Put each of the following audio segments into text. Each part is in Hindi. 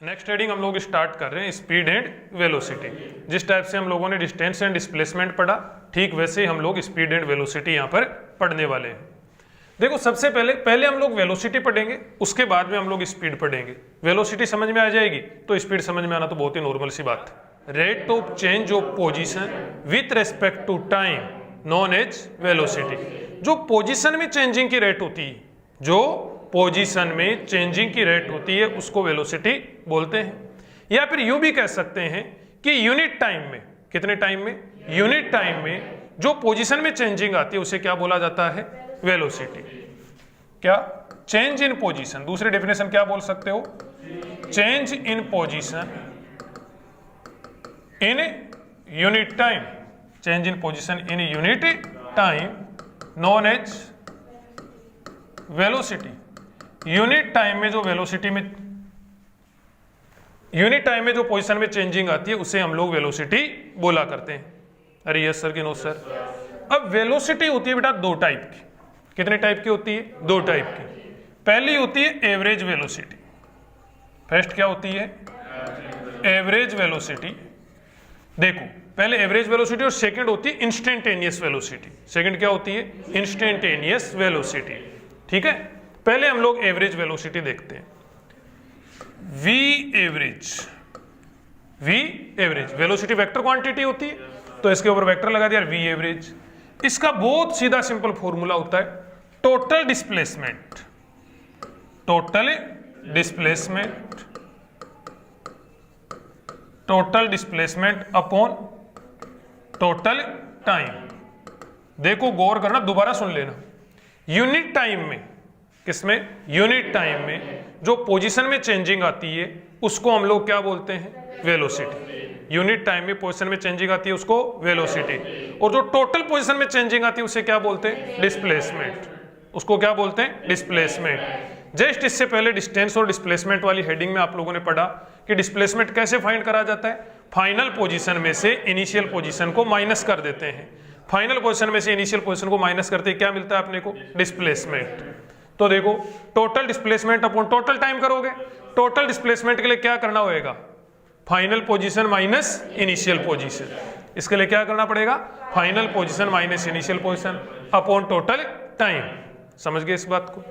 नेक्स्ट हेडिंग हम लोग स्टार्ट कर रहे हैं स्पीड एंड वेलोसिटी। जिस टाइप से हम लोगों ने डिस्टेंस एंड डिस्प्लेसमेंट पढ़ा, ठीक वैसे ही हम लोग स्पीड एंड वेलोसिटी यहाँ पर पढ़ने वाले हैं। देखो सबसे पहले हम लोग वेलोसिटी पढ़ेंगे, उसके बाद में हम लोग स्पीड पढ़ेंगे। वेलोसिटी समझ में आ जाएगी तो स्पीड समझ में आना तो बहुत ही नॉर्मल सी बात है। Rate of change of position with respect to time known as velocity. जो पोजीशन में चेंजिंग की रेट होती है, जो पोजीशन में चेंजिंग की रेट होती है, उसको वेलोसिटी बोलते हैं। या फिर यूं भी कह सकते हैं कि यूनिट टाइम में, कितने टाइम में, यूनिट टाइम में जो पोजीशन में चेंजिंग आती है उसे क्या बोला जाता है, वेलोसिटी। क्या, चेंज इन पोजीशन। दूसरी डेफिनेशन क्या बोल सकते हो, change in position in unit time. Change in position in unit time known as velocity. Unit time में जो वेलोसिटी में, यूनिट टाइम में जो पोजीशन में चेंजिंग आती है उसे हम लोग वेलोसिटी बोला करते हैं। अरे यस सर कि नो सर। अब वेलोसिटी होती है बेटा दो टाइप की। कितने टाइप की होती है, दो टाइप की। पहली होती है एवरेज वेलोसिटी। फर्स्ट क्या होती है, एवरेज वेलोसिटी। देखो पहले एवरेज वेलोसिटी और सेकंड होती है इंस्टेंटेनियस वेलोसिटी। सेकंड क्या होती है, इंस्टेंटेनियस वेलोसिटी। ठीक है, पहले हम लोग एवरेज वेलोसिटी देखते हैं। V average velocity vector quantity होती है, तो इसके ऊपर वेक्टर लगा दिया वी एवरेज। इसका बहुत सीधा सिंपल फॉर्मूला होता है total displacement. Total displacement upon total time. देखो गौर करना, दोबारा सुन लेना। यूनिट टाइम में, किसमें, यूनिट टाइम में जो पोजीशन में चेंजिंग आती है उसको हम लोग क्या बोलते हैं, वेलोसिटी। यूनिट टाइम में पोजीशन में चेंजिंग आती है उसको वेलोसिटी। और जो टोटल पोजीशन में चेंजिंग आती है उसे क्या बोलते हैं, डिस्प्लेसमेंट। उसको क्या बोलते हैं, डिस्प्लेसमेंट। जस्ट इससे पहले डिस्टेंस और डिस्प्लेसमेंट वाली हेडिंग में आप लोगों ने पढ़ा कि डिस्प्लेसमेंट कैसे फाइंड करा जाता है, फाइनल पोजीशन में से इनिशियल पोजीशन को माइनस कर देते हैं। फाइनल पोजीशन में से इनिशियल पोजीशन को माइनस करते क्या मिलता है अपने को, डिस्प्लेसमेंट। तो देखो total displacement upon total time करोगे, टोटल डिस्प्लेसमेंट के लिए क्या करना होगा, final position minus initial position. इसके लिए क्या करना पड़ेगा, final position minus initial position upon total time. समझ गए इस बात को।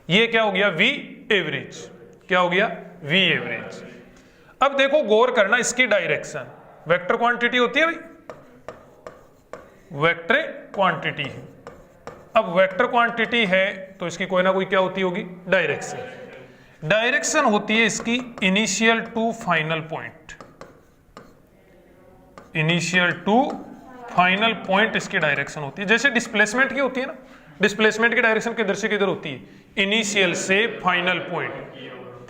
ये क्या हो गया, वी एवरेज। क्या हो गया, वी एवरेज। अब देखो गौर करना, इसकी डायरेक्शन वेक्टर क्वांटिटी होती है भाई, वेक्टर क्वांटिटी है। अब वेक्टर क्वांटिटी है तो इसकी कोई ना कोई क्या होती होगी, डायरेक्शन। डायरेक्शन होती है इसकी initial to final point. Initial to final point इसकी डायरेक्शन होती है। जैसे डिस्प्लेसमेंट की होती है ना, डिस्प्लेसमेंट की डायरेक्शन किधर से किधर होती है, इनिशियल से फाइनल पॉइंट,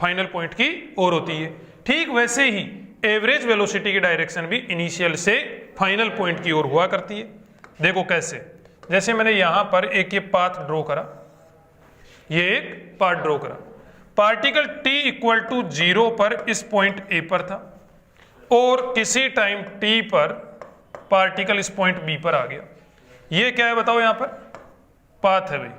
फाइनल पॉइंट की ओर होती है। ठीक वैसे ही एवरेज वेलोसिटी की डायरेक्शन भी इनिशियल से फाइनल पॉइंट की ओर हुआ करती है। देखो कैसे, जैसे मैंने यहां पर एक ये पाथ ड्रॉ करा, ये एक पाथ ड्रॉ करा। पार्टिकल t इक्वल टू 0 पर इस पॉइंट A पर था और किसी टाइम t पर पार्टिकल इस पॉइंट B पर आ गया। ये क्या है बताओ, यहां पर पाथ है भाई।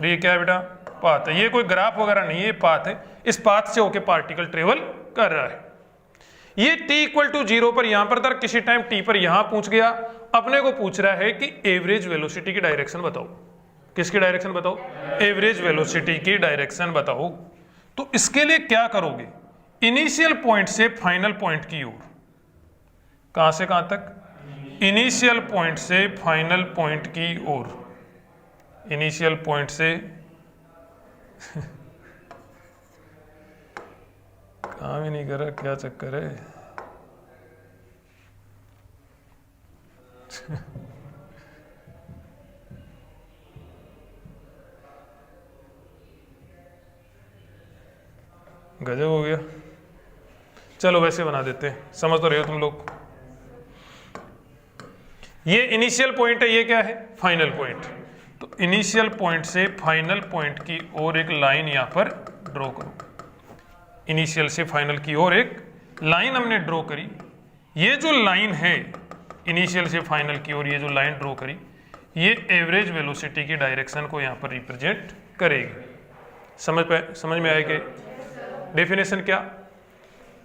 ये क्या है बेटा, पाथ है। ये कोई ग्राफ वगैरह नहीं है, ये पाथ है। इस पाथ से होके पार्टिकल ट्रेवल कर रहा है। ये t इक्वल टू 0 पर यहां पर था, किसी टाइम t पर यहां पहुंच गया। अपने को पूछ रहा है कि एवरेज वेलोसिटी की डायरेक्शन बताओ। किसकी डायरेक्शन बताओ, एवरेज वेलोसिटी की डायरेक्शन बताओ। तो इसके लिए क्या करोगे, इनिशियल पॉइंट से फाइनल पॉइंट की ओर। कहां से कहां तक, इनिशियल पॉइंट से फाइनल पॉइंट की ओर। इनिशियल पॉइंट से काम ही नहीं कर रहा, क्या चक्कर है। गजब हो गया। चलो वैसे बना देते हैं, समझ तो रहे हो तुम लोग। ये इनिशियल पॉइंट है, ये क्या है, फाइनल पॉइंट। तो इनिशियल पॉइंट से फाइनल पॉइंट की ओर एक लाइन यहां पर ड्रॉ करो। इनिशियल से फाइनल की ओर एक लाइन हमने ड्रॉ करी। ये जो लाइन है इनिशियल से फाइनल की ओर, ये जो लाइन ड्रॉ करी, ये एवरेज वेलोसिटी की डायरेक्शन को यहाँ पर रिप्रेजेंट करेगी। समझ में आएगी? डेफिनेशन क्या,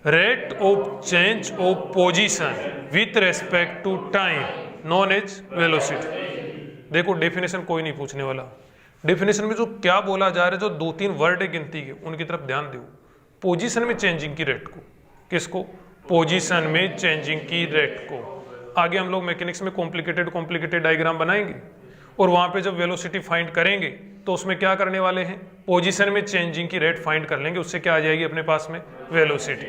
rate of change of position with respect to time known as velocity. देखो डेफिनेशन कोई नहीं पूछने वाला, डेफिनेशन में जो क्या बोला जा रहा है, जो 2-3 वर्ड है गिनती के, उनकी तरफ ध्यान दो। पोजीशन में चेंजिंग की रेट को, किसको, पोजीशन में चेंजिंग की रेट को। आगे हम लोग मैकेनिक्स में कॉम्प्लिकेटेड डायग्राम बनाएंगे और वहां पे जब वेलोसिटी फाइंड करेंगे तो उसमें क्या करने वाले हैं, पोजीशन में चेंजिंग की रेट फाइंड कर लेंगे, उससे क्या आ जाएगी अपने पास में, वेलोसिटी।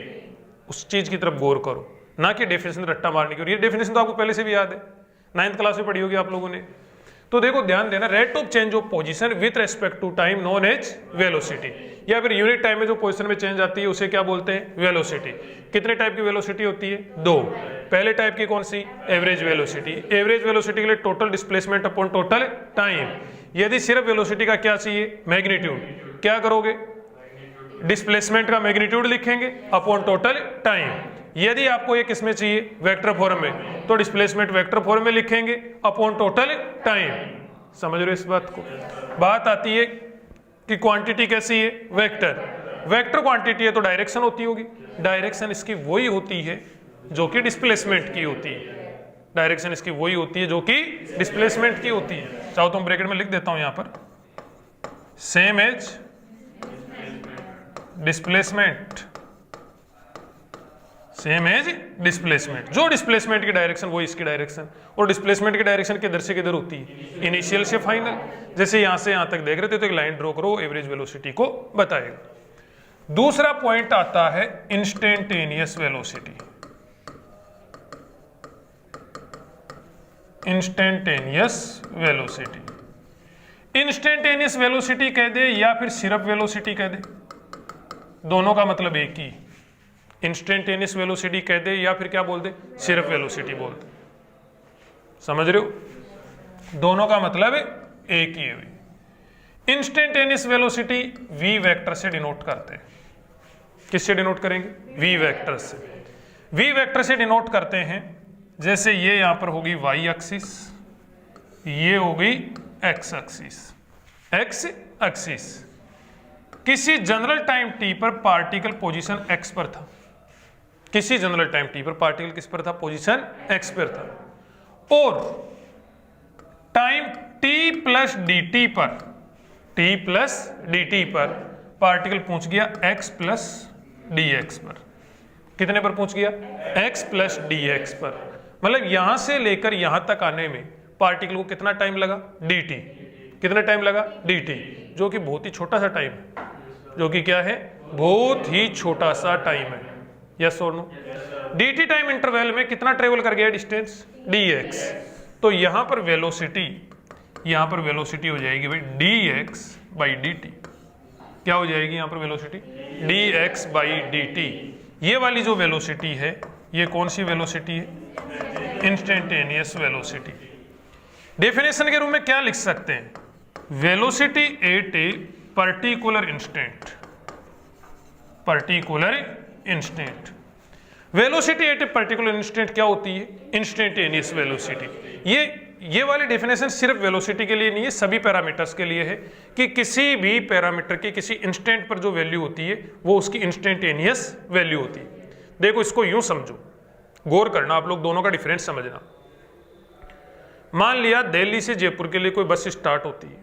उस चीज की तरफ गौर करो, ना कि डेफिनेशन रट्टा मारने की। और ये डेफिनेशन तो आपको पहले से भी याद है, 9th क्लास में पढ़ी होगी आप लोगों ने। तो देखो ध्यान देना, rate of change of position with respect to time known as velocity, या फिर यूनिट टाइम में जो पोजीशन में चेंज आती है उसे क्या बोलते हैं, वेलोसिटी। कितने टाइप की वेलोसिटी होती है, 2। पहले टाइप की कौन सी, एवरेज वेलोसिटी। एवरेज वेलोसिटी के लिए total displacement upon total time. यदि सिर्फ वेलोसिटी का क्या चाहिए, मैग्नीट्यूड, क्या करोगे, डिस्प्लेसमेंट का मैग्नीट्यूड लिखेंगे अपॉन टोटल टाइम। यदि आपको ये किसमें चाहिए, वेक्टर फॉर्म में, तो डिस्प्लेसमेंट वेक्टर फॉर्म में लिखेंगे अपॉन टोटल टाइम। समझ रहे हो इस बात को। बात आती है कि क्वांटिटी कैसी है, वेक्टर। वेक्टर क्वांटिटी है तो डायरेक्शन होती होगी, डायरेक्शन इसकी वही होती है जो कि डिस्प्लेसमेंट की होती है। डायरेक्शन इसकी वही होती है जो कि डिस्प्लेसमेंट की होती है। चाहो तो हम ब्रैकेट में लिख देता हूं यहां पर, same as displacement, same as displacement. जो डिस्प्लेसमेंट की डायरेक्शन वो इसकी डायरेक्शन, और डिस्प्लेसमेंट की डायरेक्शन किधर से किधर होती है, इनिशियल से फाइनल। जैसे यहां से यहां तक देख रहे थे तो एक लाइन ड्रॉ करो, एवरेज वेलोसिटी को बताएगा। दूसरा पॉइंट आता है instantaneous velocity. Instantaneous velocity, instantaneous velocity कह दे या फिर सिर्फ वेलोसिटी कह दे, दोनों का मतलब एक ही। इंस्टेंटेनियस वेलोसिटी कह दे या फिर क्या बोल दे, सिर्फ वेलोसिटी बोल दे। समझ रहे हो, दोनों का मतलब एक ही है। इंस्टेंटेनियस वेलोसिटी v वेक्टर से डिनोट करते हैं। किससे डिनोट करेंगे, v वेक्टर से। v वेक्टर से डिनोट करते हैं, जैसे ये यहां पर होगी y एक्सिस, ये होगी x एक्सिस। x एक्सिस किसी जनरल टाइम t पर पार्टिकल पोजीशन x पर था, किसी जनरल टाइम t पर पार्टिकल किस पर था, पोजीशन x पर था। और टाइम t प्लस dt पर, t प्लस dt पर पार्टिकल पहुंच गया x प्लस dx पर। कितने पर पहुंच गया, x प्लस dx पर। मतलब यहां से लेकर यहां तक आने में पार्टिकल को कितना टाइम लगा, dt। कितना टाइम लगा, dt, जो कि बहुत ही छोटा सा टाइम है, जो कि क्या है, बहुत ही छोटा सा टाइम है। यस और नो। dt टाइम इंटरवल में कितना ट्रेवल कर गया डिस्टेंस, dx। तो यहां पर वेलोसिटी, यहां पर वेलोसिटी हो जाएगी भाई dx बाई dt। क्या हो जाएगी यहां पर वेलोसिटी, dx बाई dt। ये वाली जो वेलोसिटी है ये कौन सी वेलोसिटी है, इंस्टेंटेनियस वेलोसिटी। डेफिनेशन के रूप में क्या लिख सकते हैं, velocity at a particular instant, particular instant. Velocity at a particular instant क्या होती है, इंस्टेंटेनियस वेलोसिटी। ये वाली डेफिनेशन सिर्फ वेलोसिटी के लिए नहीं है, सभी पैरामीटर्स के लिए है कि किसी भी पैरामीटर के किसी इंस्टेंट पर जो वैल्यू होती है वो उसकी इंस्टेंटेनियस वैल्यू होती है। देखो इसको यूं समझो, गौर करना आप लोग, दोनों का डिफरेंस समझना। मान लिया दिल्ली से जयपुर के लिए कोई बस स्टार्ट होती है,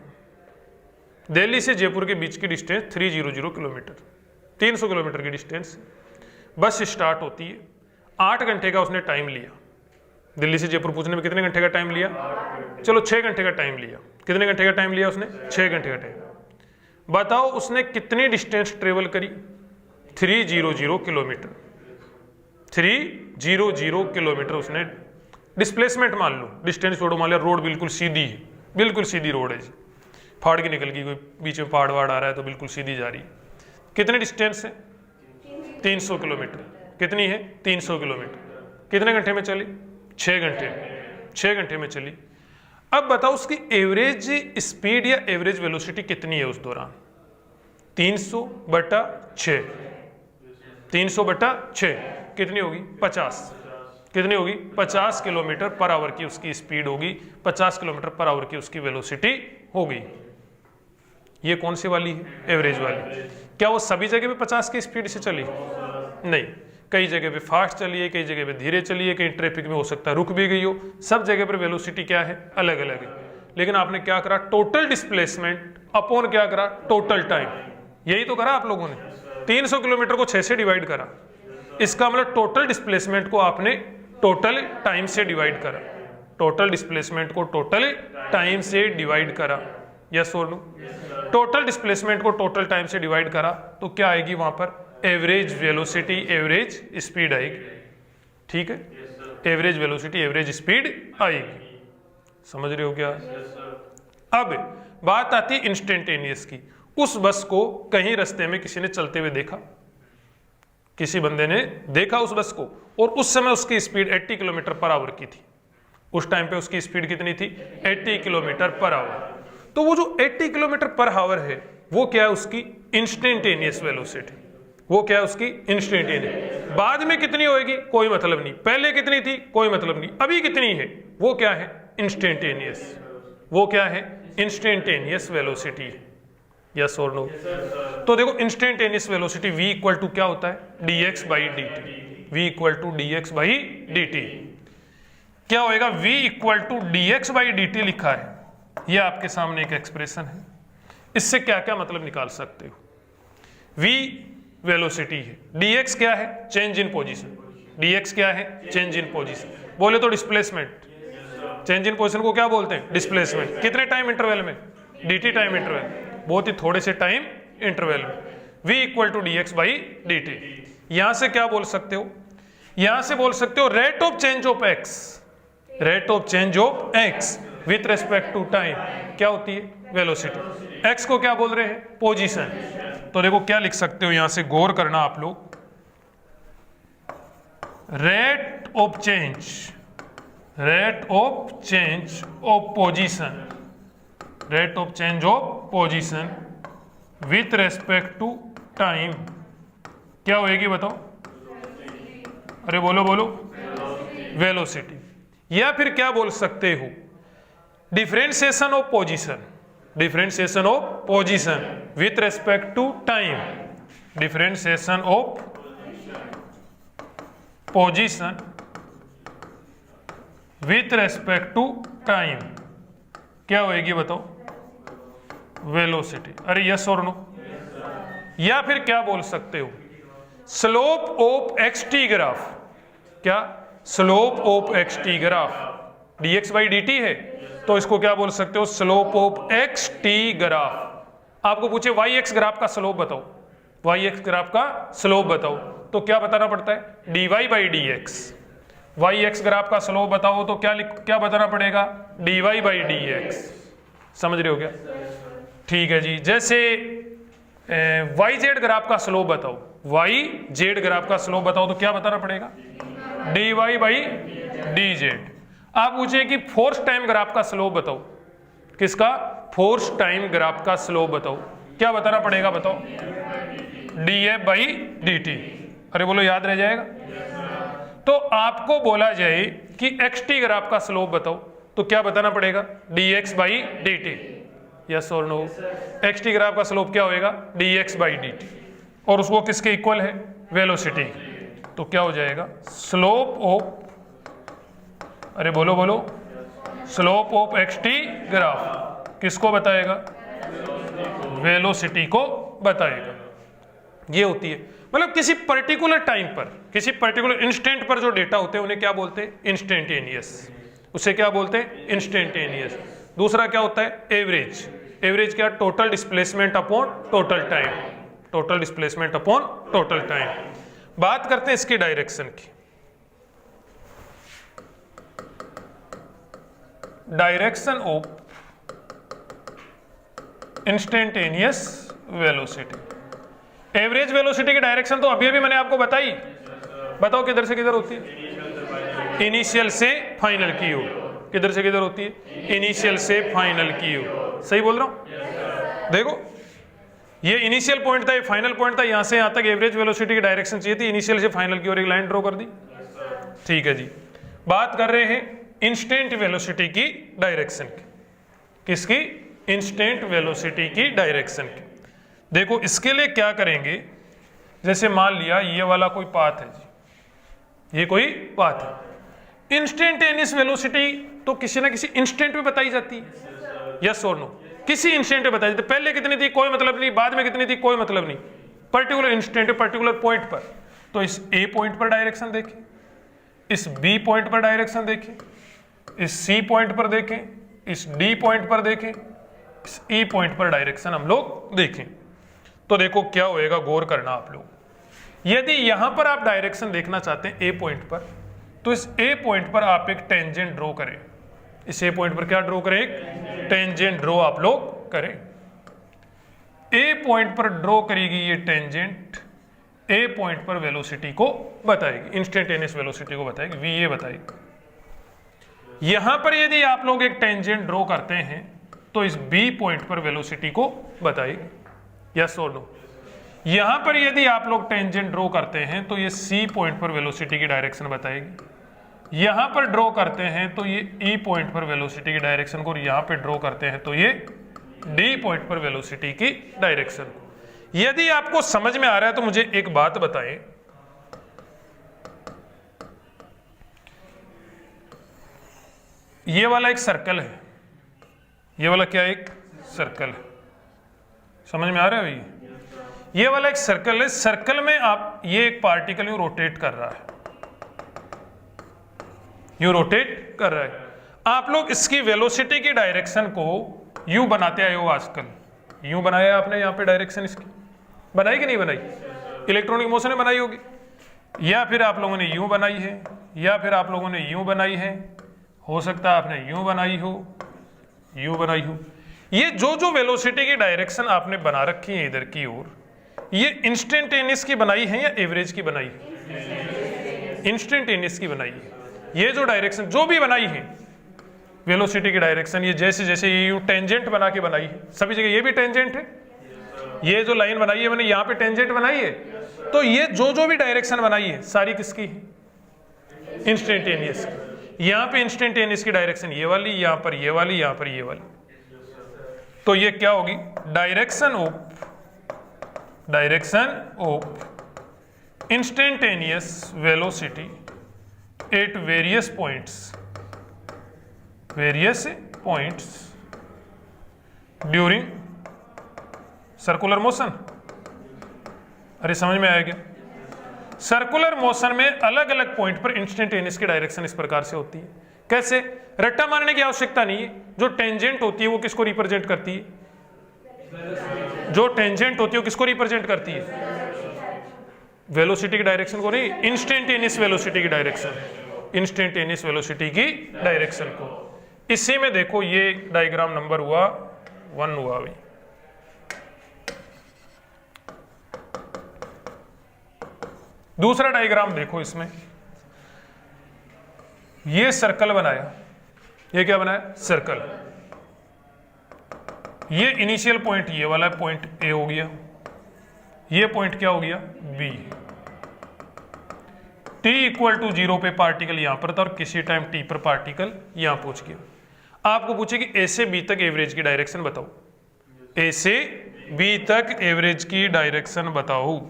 दिल्ली से जयपुर के बीच की डिस्टेंस 300 किलोमीटर, 300 किलोमीटर की डिस्टेंस। बस स्टार्ट होती है, 8 घंटे का उसने टाइम लिया। दिल्ली से जयपुर पहुंचने में कितने घंटे का टाइम लिया, चलो 6 घंटे का टाइम लिया। कितने घंटे का टाइम लिया उसने, 6 घंटे का टाइम। बताओ उसने कितनी डिस्टेंस ट्रेवल करी, 300 किलोमीटर। 300 किलोमीटर उसने डिस्प्लेसमेंट मान लो, डिस्टेंस छोड़ो, मान लिया रोड बिल्कुल सीधी है, बिल्कुल सीधी रोड है जी, फाड़ के निकल गई, कोई बीच में पहाड़ वाड़ आ रहा है तो बिल्कुल सीधी जा रही है। कितने डिस्टेंस है, 300 किलोमीटर। कितनी है, 300 किलोमीटर। कितने घंटे में चली, 6 घंटे, 6 घंटे में चली। अब बताओ उसकी एवरेज स्पीड या एवरेज वेलोसिटी कितनी है उस दौरान, 300/6, 300/6 कितनी होगी, 50। कितनी होगी, 50 किलोमीटर पर आवर की उसकी स्पीड होगी, 50 किलोमीटर पर आवर की उसकी वेलोसिटी होगी। ये कौन सी वाली है, एवरेज वाली। क्या वो सभी जगह पे 50 की स्पीड से चली? नहीं, कई जगह पे फास्ट चली है, कई जगह पे धीरे चली है, कहीं ट्रैफिक में हो सकता है रुक भी गई हो, सब जगह पर वेलोसिटी क्या है? अलग अलग है। लेकिन आपने क्या करा? टोटल डिस्प्लेसमेंट अपॉन क्या करा? Total time. यही तो करा आप लोगों ने। 300 किलोमीटर को 6 से डिवाइड करा, इसका मतलब टोटल डिस्प्लेसमेंट को आपने टोटल टाइम से डिवाइड करा। टोटल डिस्प्लेसमेंट को टोटल टाइम से डिवाइड करा, यस और नो? टोटल डिस्प्लेसमेंट को टोटल टाइम से डिवाइड करा तो क्या आएगी वहां पर? एवरेज वेलोसिटी, एवरेज स्पीड आएगी। ठीक है, एवरेज वेलोसिटी, एवरेज स्पीड आएगी। समझ रहे हो क्या? अब बात आती है इंस्टेंटेनियस की। उस बस को कहीं रास्ते में किसी ने चलते हुए देखा, किसी बंदे ने देखा उस बस को, और उस समय उसकी स्पीड 80 किलोमीटर पर आवर की थी। उस टाइम पे उसकी स्पीड कितनी थी? 80 किलोमीटर पर आवर। तो वो जो 80 किलोमीटर पर आवर है वो क्या है? उसकी इंस्टेंटेनियस वेलोसिटी। वो क्या है? उसकी इंस्टेंटेनियस। बाद में कितनी होएगी कोई मतलब नहीं, पहले कितनी थी कोई मतलब नहीं, अभी कितनी है वो क्या है? इंस्टेंटेनियस। वो क्या है? Instantaneous velocity. यस और नो? तो देखो instantaneous velocity v equal to क्या होता है? dx by dt। v equal to dx by dt क्या होएगा? v equal to dx by dt लिखा है, ये आपके सामने एक एक्सप्रेशन है। इससे क्या क्या मतलब निकाल सकते हो? v वेलोसिटी है, dx क्या है? Change in position. dx क्या है? Change in position. बोले तो डिस्प्लेसमेंट। चेंज इन पोजीशन को क्या बोलते हैं? डिस्प्लेसमेंट। कितने टाइम इंटरवल में? dt टाइम इंटरवल, बहुत ही थोड़े से टाइम इंटरवल में। v equal to dx by dt। यहां से क्या बोल सकते हो? यहां से बोल सकते हो rate of change of x, rate of change of x with respect to time क्या होती है? वेलोसिटी। x को क्या बोल रहे हैं? पोजीशन। तो देखो क्या लिख सकते हो, यहां से गौर करना आप लोग। Rate of change, rate of change of position, rate of change of position with respect to time क्या होएगी बताओ? अरे बोलो बोलो। वेलोसिटी। या फिर क्या बोल सकते हो? Differentiation of position, differentiation of position with respect to time, differentiation of position with respect to time क्या होएगी बताओ? वेलोसिटी। अरे यस और नो? या फिर क्या बोल सकते हो? Slope of XT graph. क्या? Slope of XT graph. dx by dt है तो इसको क्या बोल सकते हो? Slope of XT graph. आपको पूछे y-x ग्राफ का स्लोप बताओ, y-x ग्राफ का स्लोप बताओ, तो क्या बताना पड़ता है? dy by dx। y-x graph का स्लोप बताओ तो क्या बताना पड़ेगा? dy by dx। समझ रहे हो क्या? ठीक है जी। जैसे yz ग्राफ का स्लोप बताओ, yz ग्राफ का स्लोप बताओ तो क्या बताना पड़ेगा? dy by dz। आप पूछे कि फोर्स टाइम ग्राफ का स्लोप बताओ, किसका? फोर्स टाइम ग्राफ का स्लोप बताओ, क्या बताना पड़ेगा बताओ? df by dt। अरे बोलो याद रह जाएगा। तो आपको बोला जाए कि xt ग्राफ का स्लोप बताओ तो क्या बताना पड़ेगा? dx by dt। यस और नो? xt ग्राफ का स्लोप क्या होएगा? dx बाई dt, और उसको किसके इक्वल है? वेलोसिटी। तो क्या हो जाएगा? स्लोप ऑफ, अरे बोलो बोलो, स्लोप ऑफ xt ग्राफ किसको बताएगा? वेलोसिटी को बताएगा। ये होती है, मतलब किसी पर्टिकुलर टाइम पर, किसी पर्टिकुलर इंस्टेंट पर जो डेटा होते हैं उन्हें क्या बोलते हैं? इंस्टेंटेनियस। उसे क्या बोलते हैं? इंस्टेंटेनियस। दूसरा क्या होता है? एवरेज। एवरेज क्या? Total displacement upon total time, total displacement upon total time. बात करते हैं इसकी डायरेक्शन की। Direction of instantaneous velocity. Average velocity की डायरेक्शन तो अभी मैंने आपको बताई। बताओ किधर से किधर होती है? इनिशियल से फाइनल की ओर। किधर से किधर होती है? इनिशियल से फाइनल की ओर। सही बोल रहा हूं? देखो ये इनिशियल पॉइंट था, ये फाइनल पॉइंट था, यहां से यहां तक एवरेज वेलोसिटी की डायरेक्शन चाहिए थी, इनिशियल से फाइनल की ओर एक लाइन ड्रॉ कर दी। ठीक है जी। बात कर रहे हैं इंस्टेंट वेलोसिटी की डायरेक्शन की। किसकी? इंस्टेंट वेलोसिटी की डायरेक्शन की। देखो इसके लिए क्या करेंगे, जैसे मान लिया ये वाला कोई पाथ है जी, ये कोई पाथ है, इंस्टेंटेनियस वेलोसिटी तो किसी ना किसी इंस्टेंट में बताई जाती है, यस और नो, किसी इंस्टेंट में बताई जाती है। पहले कितनी थी कोई मतलब नहीं, बाद में कितनी थी कोई मतलब नहीं, पर्टिकुलर इंस्टेंट पर्टिकुलर पॉइंट पर। तो इस ए पॉइंट पर डायरेक्शन देखें, इस बी पॉइंट पर डायरेक्शन देखें, इस सी पॉइंट पर देखें, इस डी पॉइंट पर देखें, इस ई पॉइंट पर डायरेक्शन हम लोग देखें। तो देखो क्या होएगा, गौर करना आप लोग। यदि यहां पर आप डायरेक्शन देखना चाहते हैं ए पॉइंट पर, तो इस ए पॉइंट पर आप एक टेंजेंट ड्रॉ करें। इस ए पॉइंट पर क्या ड्रॉ करें, एक टेंजेंट ड्रॉ आप लोग करें। ए पॉइंट पर ड्रॉ करेगी ये टेंजेंट, ए पॉइंट पर वेलोसिटी को बताएगी, इंस्टेंटेनियस वेलोसिटी को बताएगी, वी ए बताएगी। यहां पर यदि आप लोग एक टेंजेंट ड्रॉ करते हैं तो इस बी पॉइंट पर वेलोसिटी को बताएगी, यस और नो। यहां पर यदि आप लोग टेंजेंट ड्रॉ करते हैं तो ये सी पॉइंट पर वेलोसिटी की डायरेक्शन बताएगी। यहां पर ड्रॉ करते हैं तो ये ई पॉइंट पर वेलोसिटी की डायरेक्शन को, और यहां पर ड्रॉ करते हैं तो ये डी पॉइंट पर वेलोसिटी की डायरेक्शन को। यदि आपको समझ में आ रहा है तो मुझे एक बात बताएं, ये वाला एक सर्कल है, ये वाला क्या एक सर्कल है, समझ में आ रहा है भाई? ये वाला एक सर्कल है, सर्कल में आप ये एक पार्टिकल यूं रोटेट कर रहा है, यूं रोटेट कर रहा है। आप लोग इसकी वेलोसिटी की डायरेक्शन को यूं बनाते आए हो आजकल, यूं बनाया आपने, यहां पे डायरेक्शन इसकी बनाई कि नहीं बनाई? इलेक्ट्रॉनिक मोशन में बनाई होगी, या फिर आप लोगों ने यूं बनाई है, या फिर आप लोगों ने यूं बनाई है, हो सकता है आपने यूं बनाई हो, यूं बनाई हो। ये जो जो वेलोसिटी की डायरेक्शन आपने बना रखी है इधर की ओर, ये इंस्टेंटेनियस की बनाई है या एवरेज की बनाई है? इंस्टेंटेनियस की बनाई है। ये जो डायरेक्शन जो भी बनाई है वेलोसिटी की डायरेक्शन, ये जैसे जैसे ये यूं टेंजेंट बना के बनाई है, सभी जगह ये भी टेंजेंट है, ये जो लाइन बनाई है मैंने यहाँ पे टेंजेंट बनाई है, तो ये जो जो भी डायरेक्शन बनाई है सारी किसकी है? इंस्टेंटेनियस की। यहाँ पे इंस्टेंटेनियस की डायरेक्शन ये वाली, यहाँ पर ये वाली, यहाँ पर ये वाली, तो ये क्या होगी? Direction of instantaneous velocity at various points during circular motion. अरे समझ में आएगा? सर्कुलर मोशन में अलग अलग पॉइंट पर इंस्टेंटेनियस की डायरेक्शन इस प्रकार से होती है। कैसे? रट्टा मारने की आवश्यकता नहीं है। जो टेंजेंट होती है वो किसको रिप्रेजेंट करती है? जो टेंजेंट होती है वो किसको रिप्रेजेंट करती है? वेलोसिटी की डायरेक्शन को नहीं, इंस्टेंटेनियस वेलोसिटी की डायरेक्शन, इंस्टेंटेनियस वेलोसिटी की डायरेक्शन को। इसी में देखो ये डायग्राम नंबर हुआ 1 हुआ भाई। दूसरा डायग्राम देखो, इसमें ये सर्कल बनाया, ये क्या बनाया? सर्कल। ये इनिशियल पॉइंट ये वाला पॉइंट ए हो गया, ये पॉइंट क्या हो गया? बी। t इक्वल टू 0 पे पार्टिकल यहां पर था और किसी टाइम t पर पार्टिकल यहां पहुंच गया। आपको पूछे कि ए से बी तक एवरेज की डायरेक्शन बताओ, ए से बी तक एवरेज की डायरेक्शन बताओ,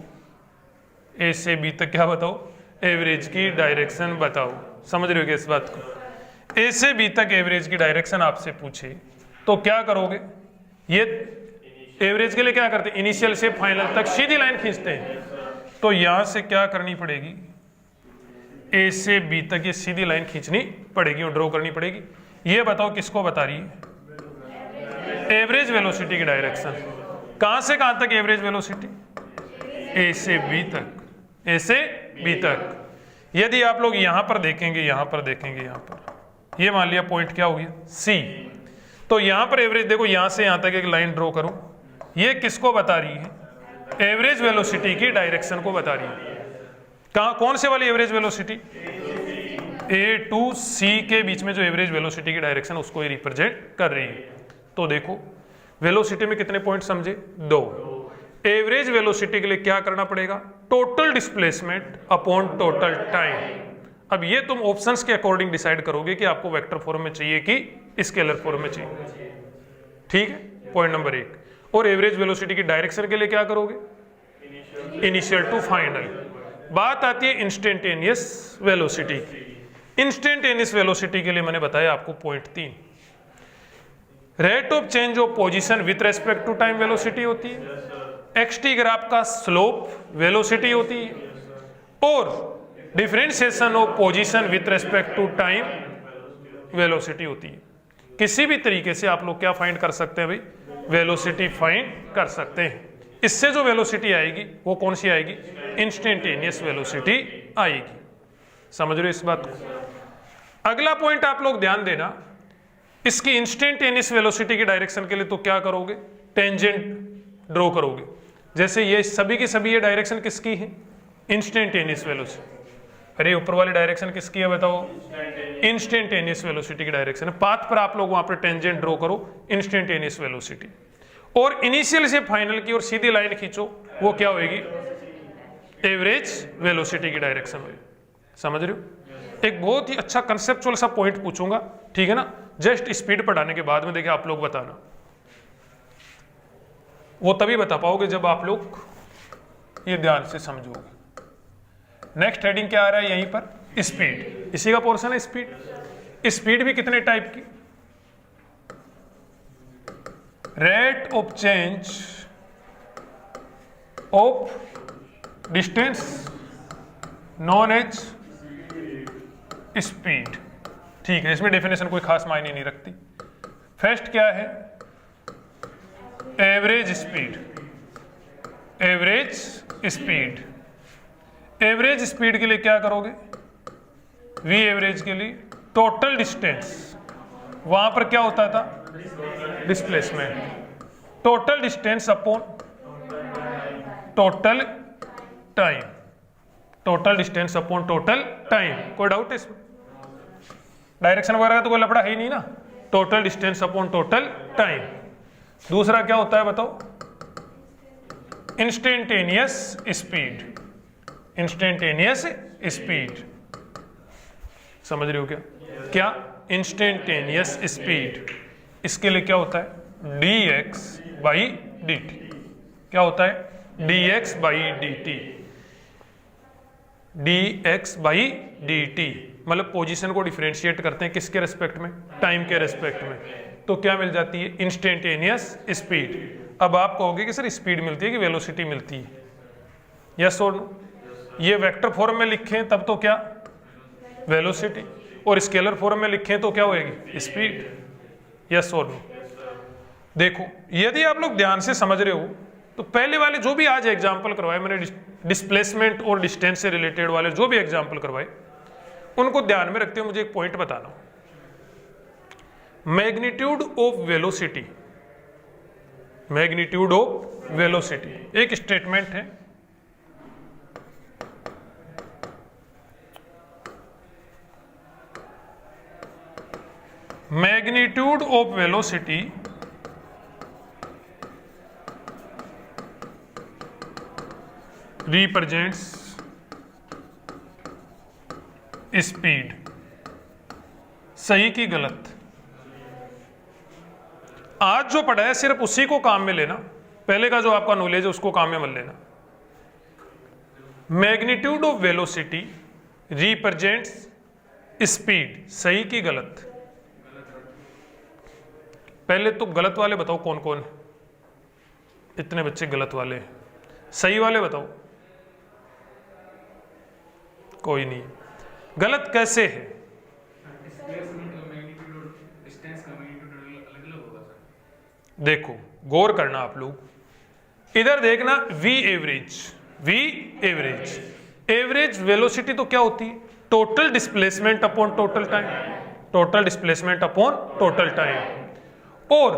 ए से बी तक क्या बताओ? एवरेज की डायरेक्शन बताओ। समझ रहे हो इस बात को? ए से बी तक एवरेज की डायरेक्शन आपसे पूछे तो क्या करोगे? ये एवरेज के लिए क्या करते हैं? इनिशियल से फाइनल तक सीधी लाइन खींचते हैं। तो यहां से क्या करनी पड़ेगी? ए से बी तक ये सीधी लाइन खींचनी पड़ेगी और ड्रॉ करनी पड़ेगी। ये बताओ किसको बता रही है? एवरेज वेलोसिटी की डायरेक्शन। कहां से कहां तक एवरेज वेलोसिटी? ए से बी तक, ए से बी तक। यदि आप लोग यहां पर देखेंगे, यहां पर देखेंगे, यहां पर ये मान लिया पॉइंट क्या हो गया? सी। तो यहां पर एवरेज देखो, यहां से यहां तक एक लाइन ड्रॉ करो, ये किसको बता रही है? एवरेज वेलोसिटी की डायरेक्शन को बता रही है। कहां, कौन से वाली एवरेज वेलोसिटी? ए टू सी के बीच में जो एवरेज वेलोसिटी की डायरेक्शन उसको ये रिप्रेजेंट कर रही है। तो देखो वेलोसिटी में कितने पॉइंट समझे? 2। एवरेज वेलोसिटी के लिए क्या करना पड़ेगा? Total displacement upon total time. अब ये तुम ऑप्शंस के अकॉर्डिंग डिसाइड करोगे कि आपको वेक्टर फॉर्म में चाहिए कि स्केलर फॉर्म में चाहिए। ठीक है, पॉइंट नंबर 1। और एवरेज वेलोसिटी की डायरेक्शन के लिए क्या करोगे, इनिशियल टू फाइनल। बात आती है इंस्टेंटेनियस वेलोसिटी की। इंस्टेंटेनियस वेलोसिटी के लिए मैंने बताया आपको point 3, rate of change of position with respect to time velocity होती है, एक्सटी ग्राफ का स्लोप वेलोसिटी होती है, और differentiation of position with respect to time velocity होती है। किसी भी तरीके से आप लोग क्या फाइंड कर सकते हैं भाई, वेलोसिटी फाइंड कर सकते हैं। इससे जो वेलोसिटी आएगी वो कौन सी आएगी, इंस्टेंटेनियस वेलोसिटी आएगी। समझ रहे हो इस बात को। अगला पॉइंट आप लोग ध्यान देना, इसकी इंस्टेंटेनियस वेलोसिटी की डायरेक्शन के लिए तो क्या करोगे, टेंजेंट ड्रॉ करोगे। जैसे ये सभी की सभी ये डायरेक्शन किसकी है, इंस्टेंटेनियस वेलोसिटी। अरे ऊपर वाली डायरेक्शन किसकी है बताओ, इंस्टेंटेनियस वेलोसिटी की डायरेक्शन है। पाथ पर आप लोग वहां पर टेंजेंट ड्रॉ करो, इंस्टेंटेनियस वेलोसिटी, और इनिशियल से फाइनल की और सीधी लाइन खींचो, वो क्या होगी, एवरेज वेलोसिटी की डायरेक्शन होगी। समझ रहे हो। एक बहुत ही अच्छा कंसेप्चुअल सा पॉइंट पूछूंगा, ठीक है ना, जस्ट स्पीड पढ़ाने के बाद में देखिए आप लोग बताना, वो तभी बता पाओगे जब आप लोग ये ध्यान से समझोगे। नेक्स्ट हेडिंग क्या आ रहा है यहीं पर, स्पीड, इसी का पोर्शन है स्पीड। स्पीड भी कितने टाइप की, rate of change of distance known as speed, ठीक है। इसमें डेफिनेशन कोई खास मायने नहीं रखती। फर्स्ट क्या है, average speed. Average speed, average speed के लिए क्या करोगे, वी एवरेज के लिए टोटल डिस्टेंस, वहां पर क्या होता था, displacement, total distance upon total time, total distance upon total time. कोई डाउट है इसमें, डायरेक्शन वगैरह का तो कोई लफड़ा है ही नहीं ना, total distance upon total time. दूसरा क्या होता है बताओ, इंस्टेंटेनियस स्पीड, इंस्टेंटेनियस स्पीड, समझ रहे हो क्या, क्या इंस्टेंटेनियस स्पीड। इसके लिए क्या होता है, dx बाई dt, क्या होता है, dx by dt, dx by dt, मतलब पोजीशन को डिफरेंशिएट करते हैं किसके रेस्पेक्ट में, टाइम के रेस्पेक्ट में, तो क्या मिल जाती है, इंस्टेंटेनियस स्पीड। अब आप कहोगे कि सर स्पीड मिलती है कि वेलोसिटी मिलती है, यस और नो। ये वेक्टर फॉर्म में लिखें तब तो क्या, वेलोसिटी, और स्केलर फॉर्म में लिखें तो क्या होएगी, स्पीड, यस और नो। देखो यदि आप लोग ध्यान से समझ रहे हो तो पहले वाले जो भी आज एग्जाम्पल करवाए मैंने, डिस्प्लेसमेंट और डिस्टेंस से रिलेटेड वाले जो भी एग्जाम्पल करवाए, उनको ध्यान में रखते हुए मुझे एक पॉइंट बताना, magnitude of velocity, magnitude of velocity एक स्टेटमेंट है, magnitude of velocity represents speed. सही की गलत, आज जो पढ़ा है सिर्फ उसी को काम में लेना, पहले का जो आपका नॉलेज है उसको काम में मत लेना। Magnitude of velocity represents speed, सही की गलत। पहले तो गलत वाले बताओ कौन कौन है, इतने बच्चे गलत वाले हैं, सही वाले बताओ, कोई नहीं। गलत कैसे है, देखो गौर करना आप लोग, इधर देखना v average, v average, average velocity तो क्या होती है, total displacement upon total time, total displacement upon total time. और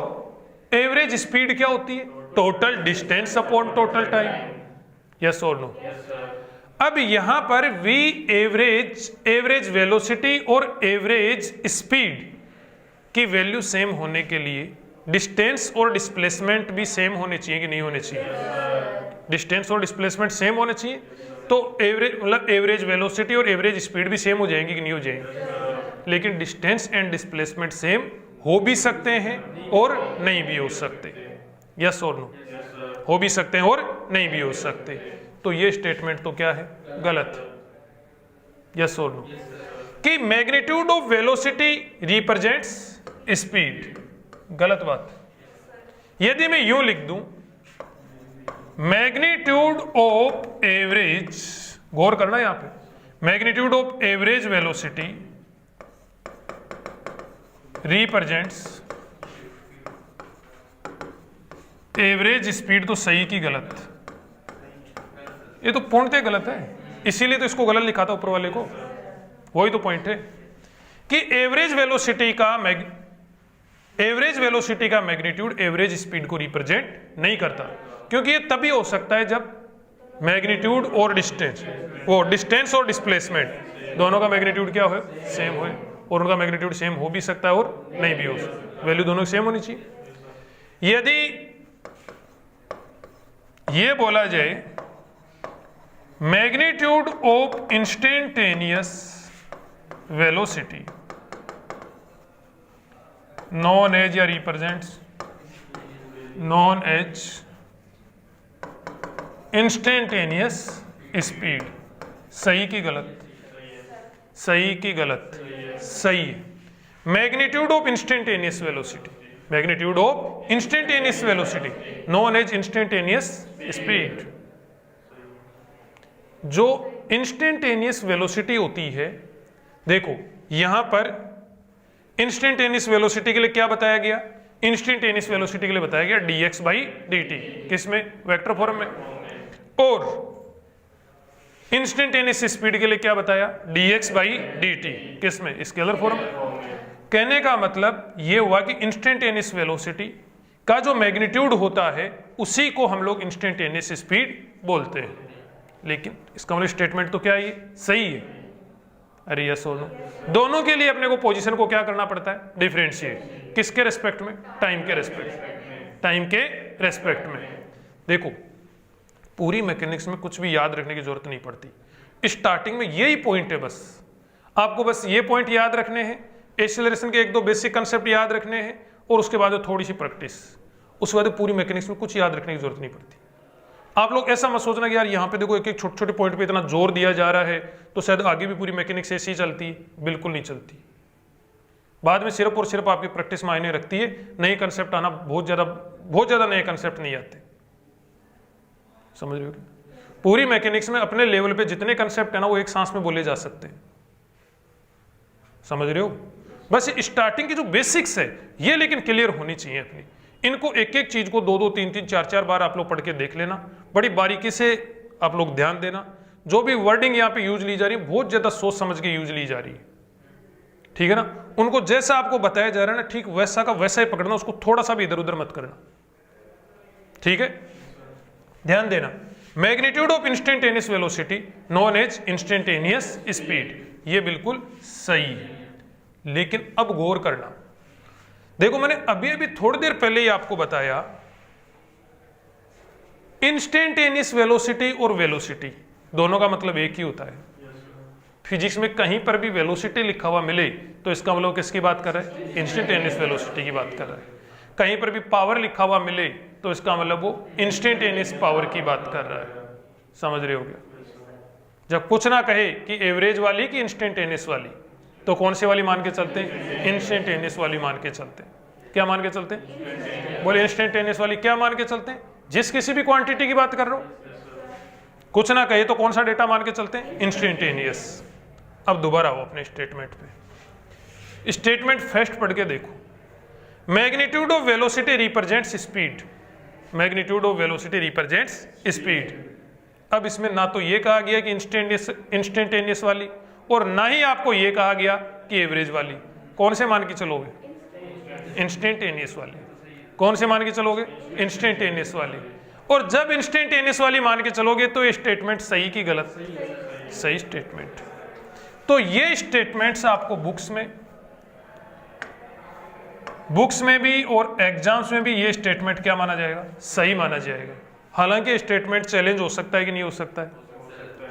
एवरेज स्पीड क्या होती है, total distance upon total time, yes और नो। अब यहां पर वी एवरेज, एवरेज वेलोसिटी और एवरेज स्पीड की वैल्यू सेम होने के लिए डिस्टेंस और डिस्प्लेसमेंट भी सेम होने चाहिए कि नहीं होने चाहिए, डिस्टेंस और डिस्प्लेसमेंट सेम होने चाहिए, तो एवरेज मतलब एवरेज वेलोसिटी और एवरेज स्पीड भी सेम हो जाएंगी कि नहीं हो जाएंगी। लेकिन डिस्टेंस एंड डिस्प्लेसमेंट सेम हो भी सकते हैं और नहीं भी हो सकते, यस और नो, हो भी सकते हैं और नहीं भी हो सकते। तो ये स्टेटमेंट तो क्या है, गलत है। यस और नो कि magnitude of velocity represents speed, गलत बात। यदि मैं यूं लिख दूं मैग्नीट्यूड ऑफ एवरेज, गौर करना यहां पे, magnitude of average velocity represents average speed, तो सही की गलत? ये तो पूर्णतः गलत है, इसीलिए तो इसको गलत लिखा था ऊपर वाले को। वही तो पॉइंट है कि एवरेज वेलोसिटी का मैग्नीट्यूड एवरेज स्पीड को रिप्रेजेंट नहीं करता, क्योंकि ये तभी हो सकता है जब मैग्नीट्यूड और डिस्टेंस और डिस्प्लेसमेंट दोनों का मैग्नीट्यूड क्या हो, सेम हो, और उनका मैग्नीट्यूड सेम हो भी सकता है और नहीं भी हो सकता, वैल्यू दोनों सेम होनी चाहिए। यदि ये बोला जाए magnitude of instantaneous velocity known as या represents known as instantaneous speed, सही की गलत? सही की गलत? सही है। Magnitude of instantaneous velocity, magnitude of instantaneous velocity known as instantaneous speed. जो इंस्टेंटेनियस वेलोसिटी होती है, देखो यहां पर इंस्टेंटेनियस वेलोसिटी के लिए क्या बताया गया, इंस्टेंटेनियस वेलोसिटी के लिए बताया गया dx बाई dt, किसमें, वेक्टर फॉर्म में। और इंस्टेंटेनियस स्पीड के लिए क्या बताया, dx बाई dt, किसमें, स्केलर फॉर्म में। कहने का मतलब ये हुआ कि इंस्टेंटेनियस वेलोसिटी का जो मैग्नीट्यूड होता है उसी को हम लोग इंस्टेंटेनियस स्पीड बोलते हैं। लेकिन इसका मतलब स्टेटमेंट तो क्या है, ये सही है। अरे यस और नो, दोनों के लिए अपने को पोजीशन को क्या करना पड़ता है, डिफरेंशिएट, किसके रेस्पेक्ट में, टाइम के रेस्पेक्ट, टाइम के रेस्पेक्ट में। देखो पूरी मैकेनिक्स में कुछ भी याद रखने की जरूरत नहीं पड़ती, स्टार्टिंग में यही पॉइंट है, बस आपको बस ये पॉइंट याद रखने हैं, एक्सेलरेशन के एक दो बेसिक कंसेप्ट याद रखने हैं, और उसके बाद थोड़ी सी प्रैक्टिस, उसके बाद पूरी मैकेनिक्स में कुछ याद रखने की जरूरत नहीं पड़ती। आप लोग ऐसा मत सोचना कि यार यहाँ पे देखो एक एक छोटे छोटे पॉइंट पे इतना जोर दिया जा रहा है तो शायद आगे भी पूरी मैकेनिक्स ऐसी ही चलती है, बिल्कुल नहीं चलती। बाद में सिर्फ और सिर्फ आपकी प्रैक्टिस मायने रखती है, नए कंसेप्ट आना बहुत ज्यादा नए कंसेप्ट नहीं आते, समझ रहे हो? पूरी मैकेनिक्स में अपने लेवल पे जितने कंसेप्ट है ना वो एक सांस में बोले जा सकते हैं, समझ रहे हो? बस स्टार्टिंग की जो बेसिक्स है ये लेकिन क्लियर होनी चाहिए अपनी, इनको एक एक चीज को 2-2, 3-3, 4-4 बार आप लोग पढ़ के देख लेना, बड़ी बारीकी से आप लोग ध्यान देना। जो भी वर्डिंग यहाँ पे यूज ली जा रही है बहुत ज्यादा सोच समझ के यूज ली जा रही है, ठीक है ना? उनको जैसा आपको बताया जा रहा है ना ठीक वैसा का वैसा ही पकड़ना, उसको थोड़ा सा भी इधर उधर मत करना, ठीक है? ध्यान देना, magnitude of instantaneous velocity known as instantaneous speed, ये बिल्कुल सही है। लेकिन अब गौर करना, देखो मैंने अभी अभी थोड़ी देर पहले ही आपको बताया इंस्टेंटेनियस वेलोसिटी और वेलोसिटी दोनों का मतलब एक ही होता है। फिजिक्स में कहीं पर भी वेलोसिटी लिखा हुआ मिले तो इसका मतलब किसकी बात कर रहा है, इंस्टेंटेनियस वेलोसिटी की बात कर रहा है। कहीं पर भी पावर लिखा हुआ मिले तो इसका मतलब वो इंस्टेंटेनियस पावर की बात कर रहा है, समझ रहे हो क्या? जब कुछ ना कहे कि एवरेज वाली कि इंस्टेंटेनियस वाली, तो कौन सी वाली मान के चलते हैं, इंस्टेंटेनियस वाली मान के चलते हैं। क्या मान के चलते हैं, बोले इंस्टेंटेनियस वाली क्या मान के चलते हैं? जिस किसी भी क्वांटिटी की बात कर रहे हो, कुछ ना कहे तो कौन सा डेटा मान के चलते हैं, इंस्टेंटेनियस। अब दोबारा आओ अपने स्टेटमेंट पे, स्टेटमेंट फर्स्ट पढ़ के देखो, magnitude of velocity represents speed, magnitude of velocity represents speed. अब इसमें ना तो ये कहा गया कि इंस्टेंटेनियस वाली और ना ही आपको ये कहा गया कि एवरेज वाली, कौन से मान के चलोगे, इंस्टेंटेनियस वाली। कौन से मान के चलोगे, इंस्टेंटेनियस वाली। और जब इंस्टेंटेनियस वाली मान के चलोगे तो ये स्टेटमेंट सही की गलत, सही स्टेटमेंट। तो ये स्टेटमेंट्स आपको बुक्स में भी और एग्जाम्स में भी ये स्टेटमेंट क्या माना जाएगा, सही माना जाएगा। हालांकि स्टेटमेंट चैलेंज हो सकता है कि नहीं हो सकता है,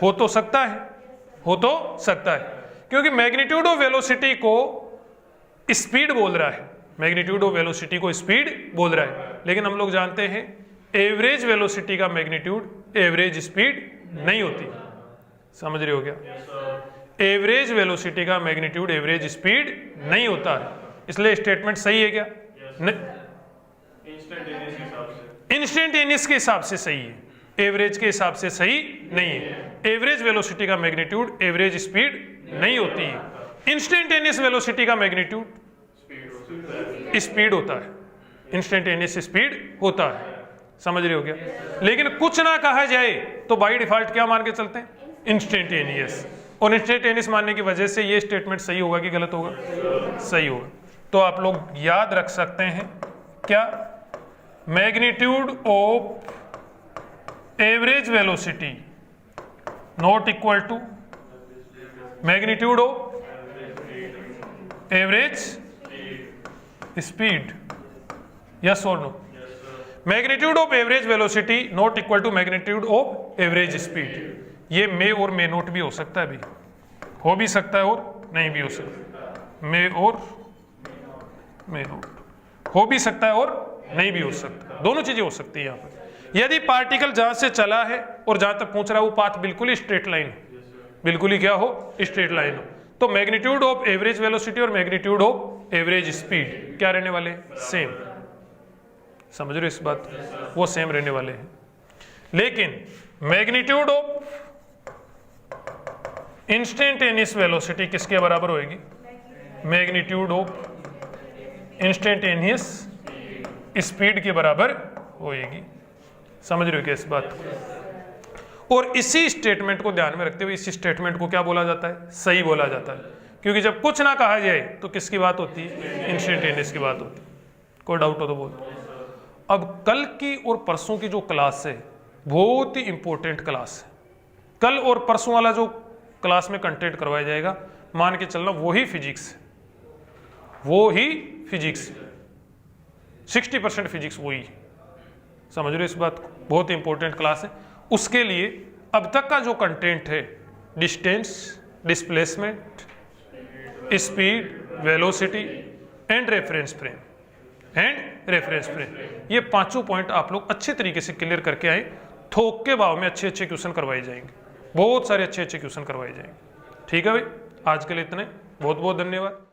हो तो सकता है, हो तो सकता है, क्योंकि मैग्नीट्यूड ऑफ वेलोसिटी को स्पीड बोल रहा है, मैग्नीट्यूड ऑफ वेलोसिटी को स्पीड बोल रहा है, लेकिन हम लोग जानते हैं एवरेज वेलोसिटी का मैग्नीट्यूड एवरेज स्पीड नहीं होती। समझ रहे हो क्या? एवरेज वेलोसिटी का मैग्नीट्यूड एवरेज स्पीड नहीं होता है, इसलिए स्टेटमेंट सही है क्या? इंस्टेंटेनियस के हिसाब से सही है, एवरेज के हिसाब से सही नहीं है। एवरेज वेलोसिटी का मैग्नीट्यूड एवरेज स्पीड नहीं होती है, इंस्टेंटेनियस वेलोसिटी का मैग्नीट्यूड स्पीड होता है, इंस्टेंटेनियस स्पीड होता है। समझ रहे हो क्या? लेकिन कुछ ना कहा जाए तो बाय डिफॉल्ट क्या मान के चलते हैं? इंस्टेंटेनियस। और इंस्टेंटेनियस मानने की वजह से ये स्टेटमेंट सही होगा कि गलत होगा? सही होगा। तो आप लोग याद रख सकते हैं क्या? Magnitude of average velocity not equal to magnitude of average speed. Yes और no? Magnitude of average velocity not equal to magnitude of average speed. ये मे और मे नोट भी हो सकता है, भी हो भी सकता है और नहीं भी हो सकता। मे और मे नोट हो भी सकता है और नहीं भी हो सकता, दोनों चीजें हो सकती है यहाँ पर। यदि पार्टिकल जहां से चला है और जहां तक पहुंच रहा है वो पाथ बिल्कुल ही स्ट्रेट लाइन हो, बिल्कुल ही क्या हो? स्ट्रेट लाइन हो, तो मैग्नीट्यूड ऑफ एवरेज वेलोसिटी और मैग्नीट्यूड ऑफ एवरेज स्पीड क्या रहने वाले? सेम। समझ रहे हो इस बात? वो सेम रहने वाले हैं। लेकिन मैग्नीट्यूड ऑफ इंस्टेंटेनियस वेलोसिटी किसके बराबर होएगी? मैग्नीट्यूड ऑफ इंस्टेंटेनियस स्पीड के बराबर होएगी। समझ रहे हो क्या इस बात को? और इसी स्टेटमेंट को ध्यान में रखते हुए इसी स्टेटमेंट को क्या बोला जाता है? सही बोला जाता है, क्योंकि जब कुछ ना कहा जाए तो किसकी बात होती है? इंस्टेंटेनियस की बात होती है। कोई डाउट हो तो बोल। अब कल की और परसों की जो क्लास है बहुत ही इंपॉर्टेंट क्लास है। कल और परसों वाला जो क्लास में कंटेंट करवाया जाएगा, मान के चलना वही फिजिक्स है, वो ही फिजिक्स, 60% फिजिक्स वही। समझ रहे हो इस बात को? बहुत इंपॉर्टेंट क्लास है। उसके लिए अब तक का जो कंटेंट है, distance, displacement, speed, velocity and reference frame ये पांचों पॉइंट आप लोग अच्छे तरीके से क्लियर करके आए। थोक के भाव में अच्छे अच्छे क्वेश्चन करवाए जाएंगे, बहुत सारे अच्छे अच्छे क्वेश्चन करवाए जाएंगे। ठीक है भाई, आज के लिए इतने। बहुत बहुत धन्यवाद।